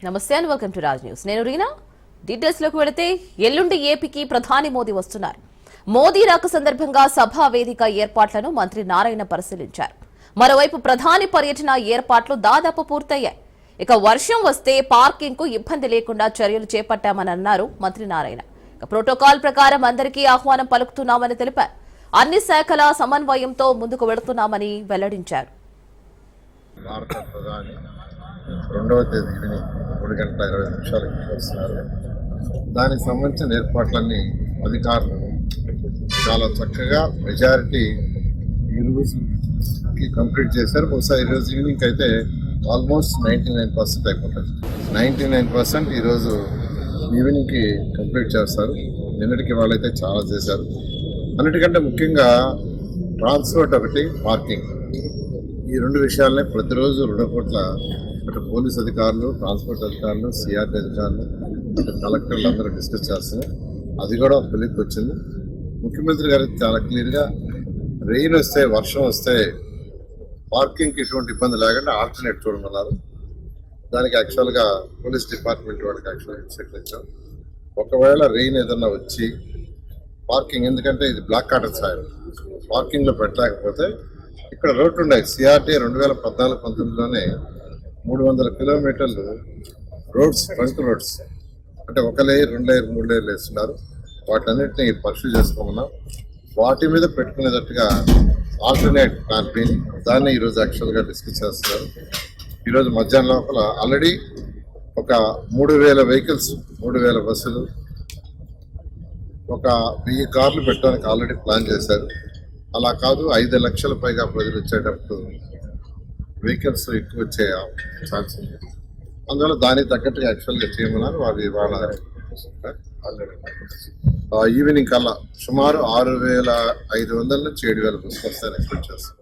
నమస్తే and welcome to Raj news. నేను Reena. Details లోకి వెళితే ఎల్లుండి ఏపీకి ప్రధాని మోదీ వస్తున్నారు. మోదీ రాక సందర్భంగా సభా వేదిక ఏర్పాట్లను మంత్రి నారాయణ పరిశీలించారు. మరోవైపు ప్రధాని పర్యటన ఏర్పాట్లు దాదాపు పూర్తయ్యాయి. ఇక వర్షం వస్తే పార్కింగ్ కు ఇబ్బంది లేకుండా చర్యలు చేపట్టామని అన్నారు మంత్రి నారాయణ. ప్రోటోకాల్ ప్రకారం అందరికీ ఆహ్వానం పలుకుతున్నామని తెలిపారు. అన్ని శాఖల సమన్వయంతో ముందుకు వెళుతున్నామని వెల్లడించారు. భారత ప్రధాని 2వ తేదీ ఈవినింగ్ 3:20 వస్తున్నారు. దానికి సంబంధించిన ఏర్పాట్లన్నీ అధికారులు చాలా చక్కగా మెజారిటీ ఈ రోజుకి కంప్లీట్ చేశారు. బహుశా ఈరోజు ఈవినింగ్ అయితే ఆల్మోస్ట్ 99% అయిపోతుంది. 99% ఈరోజు ఈవినింగ్కి కంప్లీట్ చేస్తారు. నిన్నటికి వాళ్ళైతే చాలా చేశారు. అన్నిటికంటే ముఖ్యంగా ట్రాన్స్పోర్ట్ ఒకటి, పార్కింగ్, ఈ 2 విషయాలనే ప్రతిరోజు 2 కోట్ల అటు పోలీస్ అధికారులు, ట్రాన్స్పోర్ట్ అధికారులు, సిఆర్టీ అధికారులు, అటు కలెక్టర్లు అందరూ డిస్కస్ చేస్తున్నారు. అది కూడా పిలుపు వచ్చింది. ముఖ్యమంత్రి గారు చాలా క్లియర్గా రెయిన్ వస్తే, వర్షం వస్తే పార్కింగ్కి ఎటువంటి ఇబ్బంది లేకుండా ఆల్టర్నేట్ చూడమన్నారు. దానికి యాక్చువల్గా పోలీస్ డిపార్ట్మెంట్ వాళ్ళకి యాక్చువల్గా ఇన్స్ట్రక్షన్ ఇచ్చాం. ఒకవేళ రెయిన్ ఏదన్నా వచ్చి పార్కింగ్, ఎందుకంటే ఇది బ్లాక్ కాటన్ సాయిల్, పార్కింగ్లో పెట్టలేకపోతే ఇక్కడ రోడ్లు ఉన్నాయి. సిఆర్టీ 2014-19లోనే 300 కిలోమీటర్లు రోడ్స్, ట్రంక్ రోడ్స్, అంటే 1 లేయర్, 2 లేయర్, 3 లేయర్లు వేస్తున్నారు. వాటన్నిటిని పరిశీలి చేసుకోమన్నాం. వాటి మీద పెట్టుకునేటట్టుగా ఆల్టర్నేట్ ప్లాన్ బి, దాన్ని ఈరోజు యాక్చువల్గా డిస్కస్ చేస్తున్నారు. ఈరోజు మధ్యాహ్నం లోపల ఆల్రెడీ ఒక 3000 వెహికల్స్, 3000 బస్సులు, ఒక 1000 కార్లు పెట్టడానికి ఆల్రెడీ ప్లాన్ చేశారు. అలా కాదు, 5 లక్షల పైగా ప్రజలు వచ్చేటప్పుడు వెహికల్స్ ఎక్కువ వచ్చే ఛాన్స్ ఉంది. అందువల్ల దానికి తగ్గట్టుగా యాక్చువల్గా చేయమన్నారు. వారి వాళ్ళ ఈవినింగ్ కల్లా సుమారు 6500 నుంచి 7000 బస్సులు వస్తాయని ఎక్స్పెక్ట్ చేస్తారు.